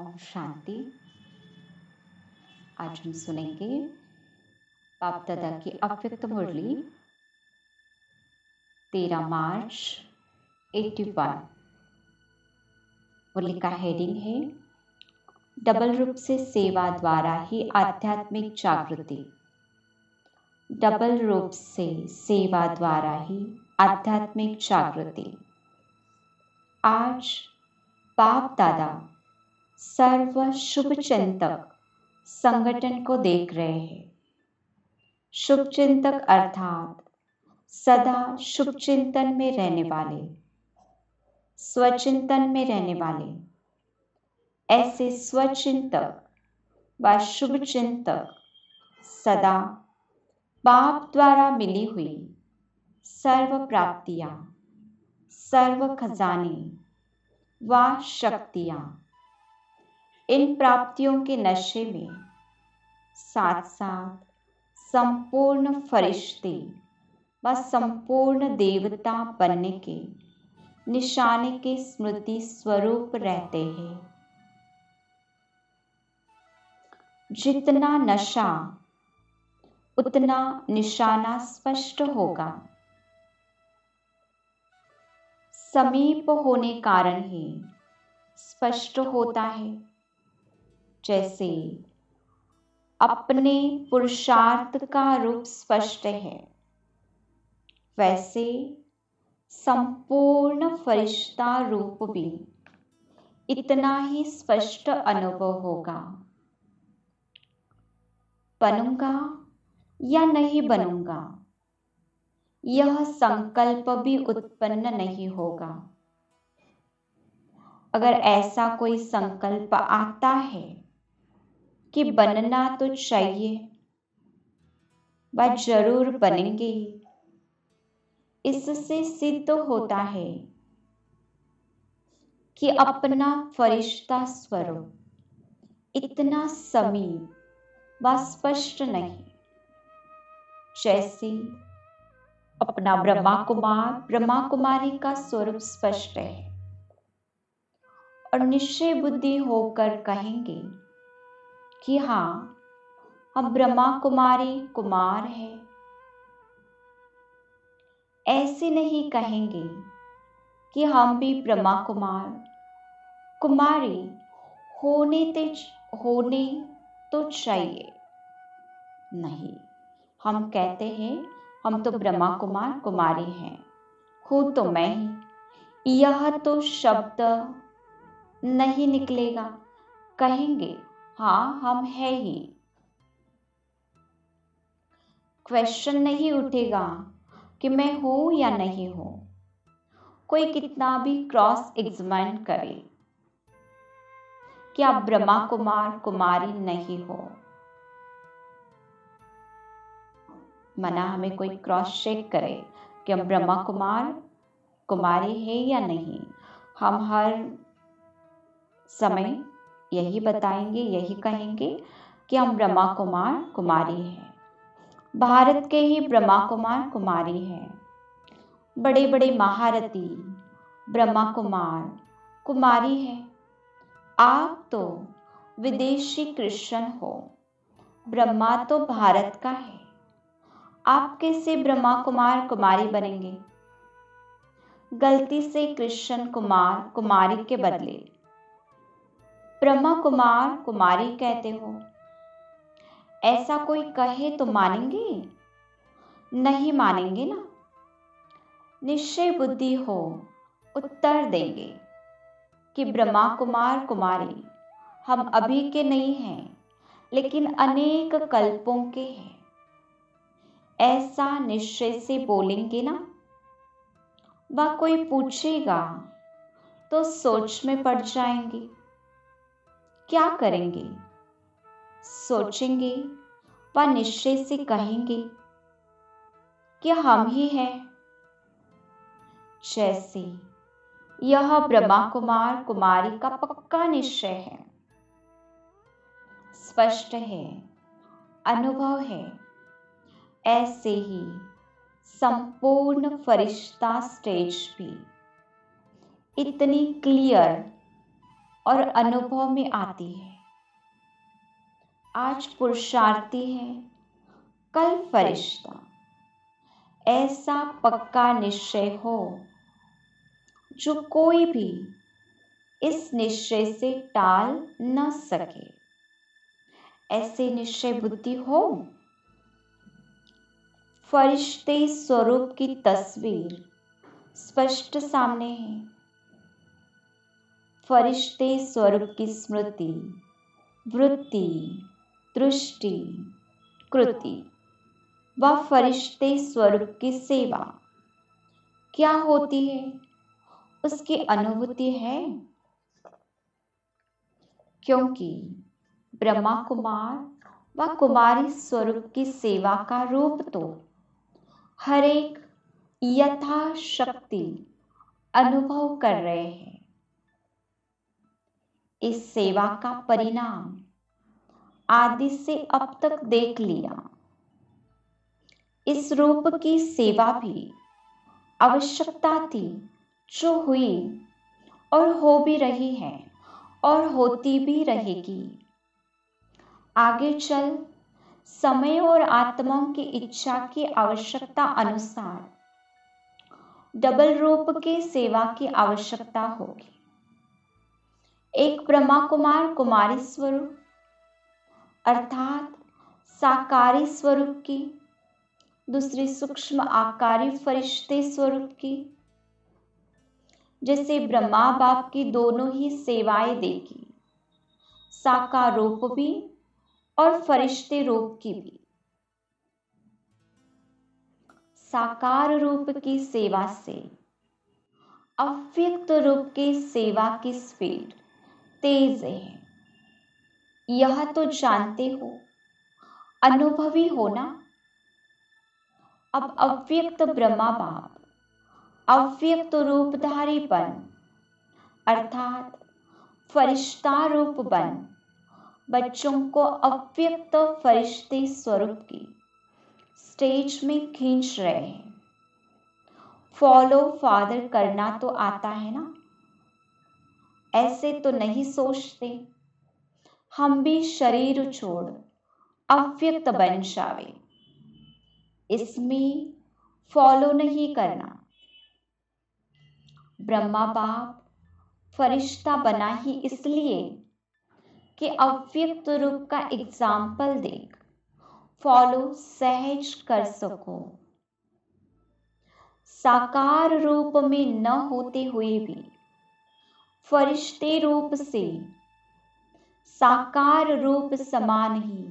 और शांति। आज हम सुनेंगे बाप दादा की अव्यक्त मुरली 13 मार्च 81। मुरली का हेडिंग है डबल रूप से सेवा द्वारा ही आध्यात्मिक जागृति। डबल रूप से सेवा द्वारा ही आध्यात्मिक जागृति। आज बाप दादा सर्व शुभ चिंतक संगठन को देख रहे हैं। शुभ चिंतक अर्थात सदा शुभ चिंतन में रहने वाले, स्वचिंतन में रहने वाले। ऐसे स्वचिंतक व शुभ चिंतक सदा बाप द्वारा मिली हुई सर्व प्राप्तियां, सर्व खजाने व शक्तियां, इन प्राप्तियों के नशे में साथ साथ संपूर्ण फरिश्ते व संपूर्ण देवता बनने के निशाने के स्मृति स्वरूप रहते हैं। जितना नशा उतना निशाना स्पष्ट होगा। समीप होने कारण ही स्पष्ट होता है। जैसे अपने पुरुषार्थ का रूप स्पष्ट है, वैसे संपूर्ण फरिश्ता रूप भी इतना ही स्पष्ट अनुभव होगा। बनूंगा या नहीं बनूंगा, यह संकल्प भी उत्पन्न नहीं होगा। अगर ऐसा कोई संकल्प आता है कि बनना तो चाहिए, वह जरूर बनेंगे ही। इससे सिद्ध होता है कि अपना फरिश्ता स्वरूप इतना समीप व स्पष्ट नहीं। जैसे अपना ब्रह्मा कुमार ब्रह्मा कुमारी का स्वरूप स्पष्ट है और निश्चय बुद्धि होकर कहेंगे कि हाँ, हम ब्रह्मा कुमारी कुमार हैं। ऐसे नहीं कहेंगे कि हम भी ब्रह्मा कुमार कुमारी होने तो चाहिए। नहीं, हम कहते हैं हम तो ब्रह्मा कुमार कुमारी हैं, हूँ तो मैं ही। यह तो शब्द नहीं निकलेगा। कहेंगे हाँ, हम है ही। क्वेश्चन नहीं उठेगा कि मैं हूं या नहीं हूं। कोई कितना भी क्रॉस एग्जामिन करे कि आप ब्रह्मा कुमार कुमारी नहीं हो, मना हमें कोई क्रॉस चेक करे कि हम ब्रह्मा कुमार कुमारी है या नहीं, हम हर समय यही बताएंगे, यही कहेंगे कि हम ब्रह्मा कुमार कुमारी हैं। भारत के ही ब्रह्मा कुमार कुमारी हैं। बड़े बड़े महारथी ब्रह्मा कुमार कुमारी है। आप तो विदेशी क्रिश्चियन हो, ब्रह्मा तो भारत का है। आप कैसे ब्रह्मा कुमार कुमारी बनेंगे? गलती से क्रिश्चियन कुमार कुमारी के बदले ब्रह्मा कुमार कुमारी कहते हो। ऐसा कोई कहे तो मानेंगे? नहीं मानेंगे ना। निश्चय बुद्धि हो उत्तर देंगे कि ब्रह्मा कुमार कुमारी हम अभी के नहीं हैं, लेकिन अनेक कल्पों के हैं। ऐसा निश्चय से बोलेंगे ना। वह कोई पूछेगा तो सोच में पड़ जाएंगे। क्या करेंगे? सोचेंगे व निश्चय से कहेंगे कि हम ही हैं। जैसे यह ब्रह्मा कुमार कुमारी का पक्का निश्चय है, स्पष्ट है, अनुभव है। ऐसे ही संपूर्ण फरिश्ता स्टेज भी इतनी क्लियर और अनुभव में आती है। आज पुरुषार्थी है, कल फरिश्ता। ऐसा पक्का निश्चय हो जो कोई भी इस निश्चय से टाल न सके। ऐसे निश्चय बुद्धि हो, फरिश्ते स्वरूप की तस्वीर स्पष्ट सामने है। फरिश्ते स्वरूप की स्मृति, वृत्ति, दृष्टि, कृति व फरिश्ते स्वरूप की सेवा क्या होती है, उसकी अनुभूति है। क्योंकि ब्रह्मा कुमार व कुमारी स्वरूप की सेवा का रूप तो हर एक यथाशक्ति अनुभव कर रहे हैं। इस सेवा का परिणाम आदि से अब तक देख लिया। इस रूप की सेवा भी आवश्यकता थी जो हुई और हो भी रही है और होती भी रहेगी। आगे चल समय और आत्माओं की इच्छा की आवश्यकता अनुसार डबल रूप की सेवा की आवश्यकता होगी। एक ब्रह्मा कुमार कुमारी स्वरूप अर्थात साकारी स्वरूप की, दूसरी सूक्ष्म आकारी फरिश्ते स्वरूप की। जैसे ब्रह्मा बाप की दोनों ही सेवाएं देगी, साकार रूप भी और फरिश्ते रूप की भी। साकार रूप की सेवा से अव्यक्त रूप की सेवा की स्पीड तेज है। यह तो जानते हो, अनुभवी हो ना। अब अव्यक्त ब्रह्मा बाप अव्यक्त रूपधारीपन अर्थात फरिश्ता रूप बन बच्चों को अव्यक्त फरिश्ते स्वरूप की स्टेज में खींच रहे हैं। फॉलो फादर करना तो आता है ना। ऐसे तो नहीं सोचते हम भी शरीर छोड़ अव्यक्त बन जावे। इसमें फॉलो नहीं करना। ब्रह्मा बाप फरिश्ता बना ही इसलिए कि अव्यक्त रूप का एग्जाम्पल देख फॉलो सहज कर सको। साकार रूप में न होते हुए भी फरिश्ते रूप से साकार रूप समान ही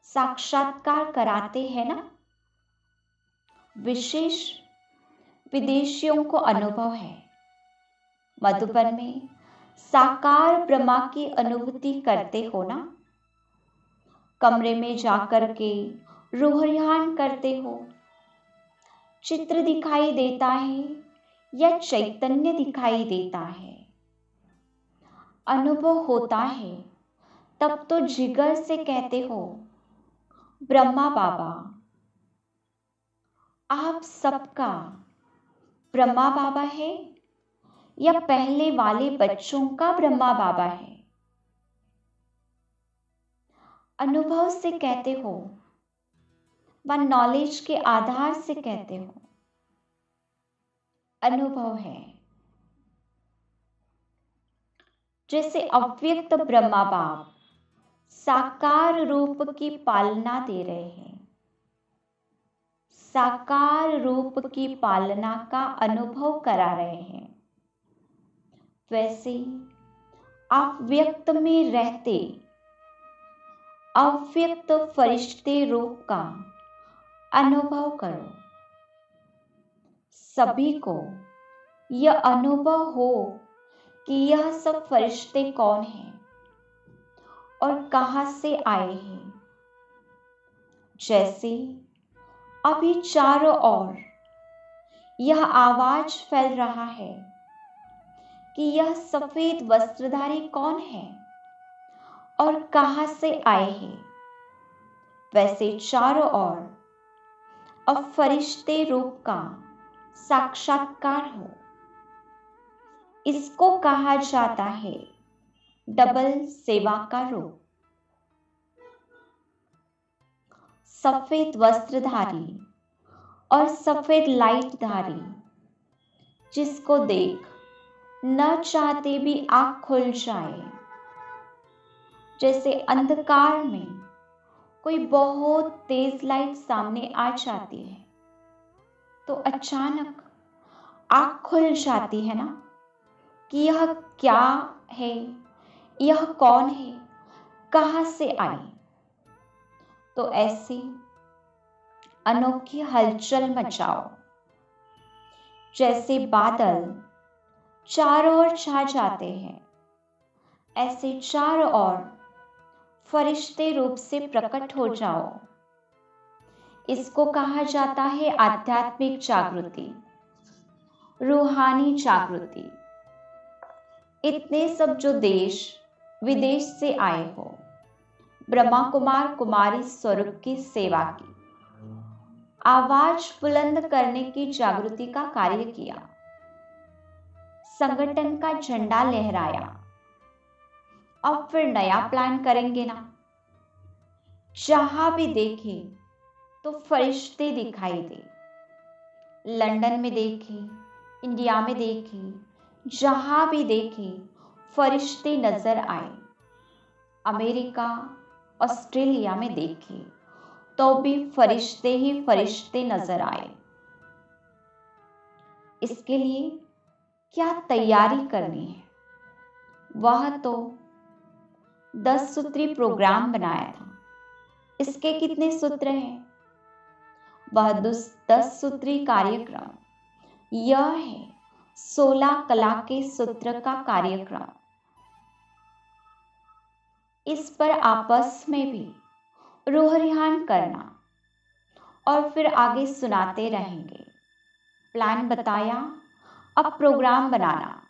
साक्षात्कार कराते हैं ना। विशेष विदेशियों को अनुभव है। मधुबन में साकार ब्रह्मा की अनुभूति करते हो ना। कमरे में जाकर के रूहयान करते हो। चित्र दिखाई देता है या चैतन्य दिखाई देता है, अनुभव होता है। तब तो जिगर से कहते हो, ब्रह्मा बाबा आप सबका ब्रह्मा बाबा है या पहले वाले बच्चों का ब्रह्मा बाबा है। अनुभव से कहते हो व नॉलेज के आधार से कहते हो। अनुभव है। जैसे अव्यक्त ब्रह्मा बाप साकार रूप की पालना दे रहे हैं, साकार रूप की पालना का अनुभव करा रहे हैं, वैसे आप व्यक्त में रहते अव्यक्त फरिश्ते रूप का अनुभव करो। सभी को यह अनुभव हो कि यह सब फरिश्ते कौन हैं और कहां से आए हैं। जैसे अभी चारों ओर यह आवाज फैल रहा है कि यह सफेद वस्त्रधारी कौन है और कहां से आए हैं, वैसे चारों ओर अब फरिश्ते रूप का साक्षात्कार हो। इसको कहा जाता है डबल सेवा का रूप। सफेद वस्त्रधारी और सफेद लाइट धारी, जिसको देख न चाहते भी आंख खुल जाए। जैसे अंधकार में कोई बहुत तेज लाइट सामने आ जाती है तो अचानक आंख खुल जाती है ना, कि यह क्या है, यह कौन है, कहां से आई। तो ऐसी अनोखी हलचल मचाओ, जैसे बादल चारों ओर छा जाते हैं, ऐसे चारों ओर फरिश्ते रूप से प्रकट हो जाओ। इसको कहा जाता है आध्यात्मिक जागृति, रूहानी जागृति। इतने सब जो देश विदेश से आए हो, ब्रह्मा कुमार कुमारी स्वरूप की सेवा की, आवाज बुलंद करने की जागृति का कार्य किया, संगठन का झंडा लहराया। अब फिर नया प्लान करेंगे ना। जहां भी देखे तो फरिश्ते दिखाई दे। लंदन में देखे, इंडिया में देखे, जहां भी देखे फरिश्ते नजर आए। अमेरिका, ऑस्ट्रेलिया में देखे तो भी फरिश्ते ही फरिश्ते नजर आए। इसके लिए क्या तैयारी करनी है? वह तो 10 सूत्री प्रोग्राम बनाया था। इसके कितने सूत्र हैं? वह 10 सूत्री कार्यक्रम यह है 16 कला के सूत्र का कार्यक्रम। इस पर आपस में भी रूह रिहान करना और फिर आगे सुनाते रहेंगे। प्लान बताया, अब प्रोग्राम बनाना।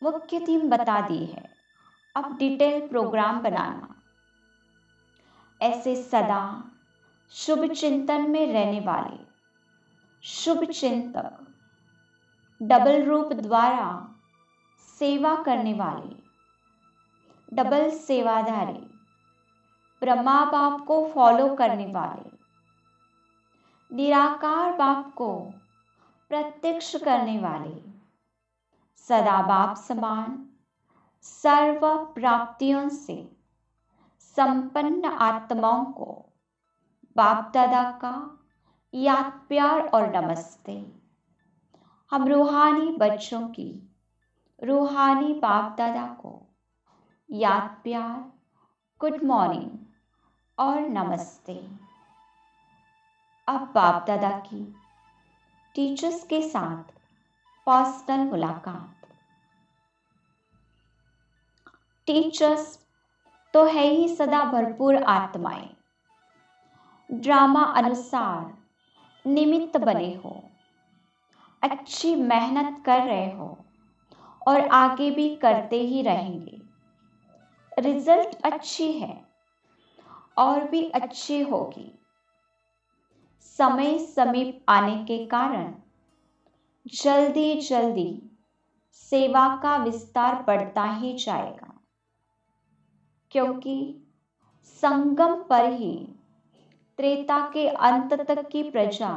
मुख्य थीम बता दी है, अब डिटेल प्रोग्राम बनाना। ऐसे सदा शुभ चिंतन में रहने वाले शुभ चिंतक, डबल रूप द्वारा सेवा करने वाले डबल सेवाधारी, ब्रह्मा बाप को फॉलो करने वाले, निराकार बाप को प्रत्यक्ष करने वाले, सदा बाप समान सर्व प्राप्तियों से संपन्न आत्माओं को बाप दादा का याद प्यार और नमस्ते। हम रूहानी बच्चों की रूहानी बाप दादा को याद प्यार, गुड मॉर्निंग और नमस्ते। अब बाप दादा की टीचर्स के साथ पर्सनल मुलाकात। टीचर्स तो है ही सदा भरपूर आत्माएं, ड्रामा अनुसार निमित्त बने हो, अच्छी मेहनत कर रहे हो और आगे भी करते ही रहेंगे। रिजल्ट अच्छी है और भी अच्छी होगी। समय समीप आने के कारण जल्दी जल्दी सेवा का विस्तार बढ़ता ही जाएगा, क्योंकि संगम पर ही त्रेता के अंत तक की प्रजा,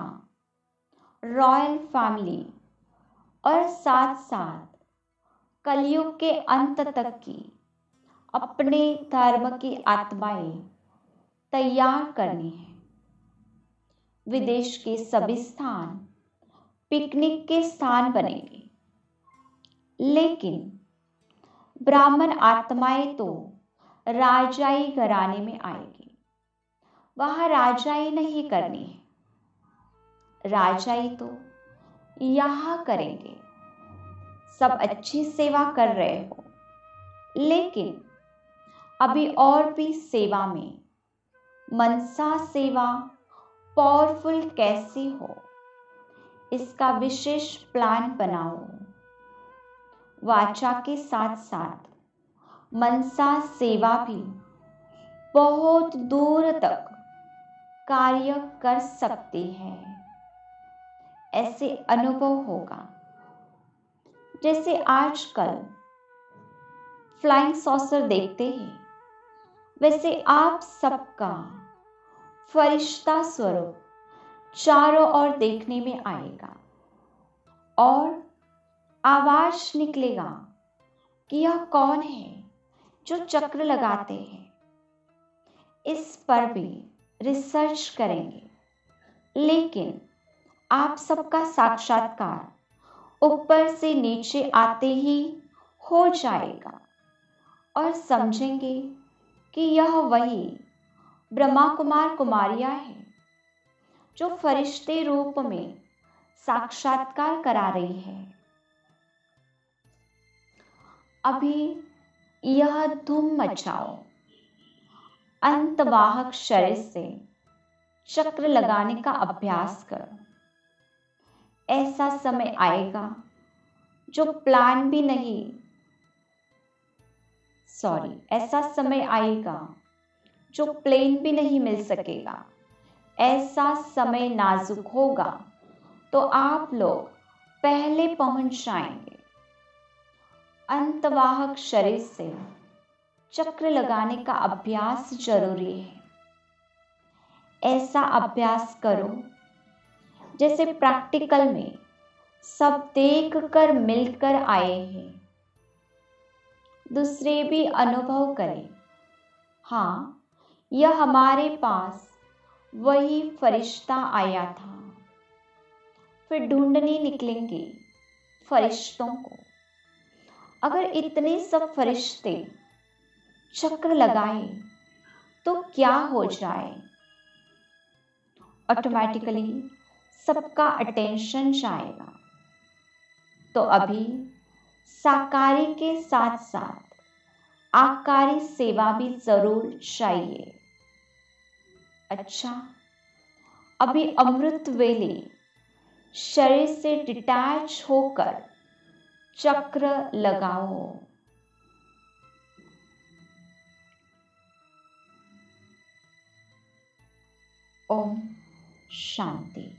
रॉयल फैमिली और साथ साथ कलयुग के अंत तक की अपने धर्म की आत्माएं तैयार करनी है। विदेश के सभी स्थान पिकनिक के स्थान बनेंगे, लेकिन ब्राह्मण आत्माएं तो राजाई घराने में आएगी। वहां राजाई नहीं करनी है, राजाई तो यहां करेंगे। सब अच्छी सेवा कर रहे हो, लेकिन अभी और भी सेवा में मनसा सेवा पावरफुल कैसी हो, इसका विशेष प्लान बनाओ। वाचा के साथ साथ मनसा सेवा भी बहुत दूर तक कार्य कर सकती है। ऐसे अनुभव होगा जैसे आजकल फ्लाइंग सॉसर देखते हैं, वैसे आप सबका फरिश्ता स्वरूप चारों ओर देखने में आएगा और आवाज निकलेगा कि यह कौन है जो चक्र लगाते हैं। इस पर भी रिसर्च करेंगे, लेकिन आप सबका साक्षात्कार ऊपर से नीचे आते ही हो जाएगा और समझेंगे कि यह वही ब्रह्मा कुमार कुमारियां हैं जो फरिश्ते रूप में साक्षात्कार करा रही है। अभी यह धूम मचाओ, अंतवाहक शरीर से चक्र लगाने का अभ्यास करो। ऐसा समय आएगा जो प्लान भी नहीं ऐसा समय आएगा जो प्लेन भी नहीं मिल सकेगा। ऐसा समय नाजुक होगा तो आप लोग पहले पहुंच जाएंगे। अंतवाहक शरीर से चक्र लगाने का अभ्यास जरूरी है। ऐसा अभ्यास करो जैसे प्रैक्टिकल में सब देख कर मिलकर आए हैं, दूसरे भी अनुभव करें। हाँ, यह हमारे पास वही फरिश्ता आया था। फिर ढूंढने निकलेंगे फरिश्तों को। अगर इतने सब फरिश्ते चक्र लगाए तो क्या हो जाए? ऑटोमेटिकली सबका अटेंशन जाएगा। तो अभी साकारी के साथ साथ आकारी सेवा भी जरूर चाहिए। अच्छा, अभी अमृत वेले शरीर से डिटैच होकर चक्र लगाओ। ओम शांति।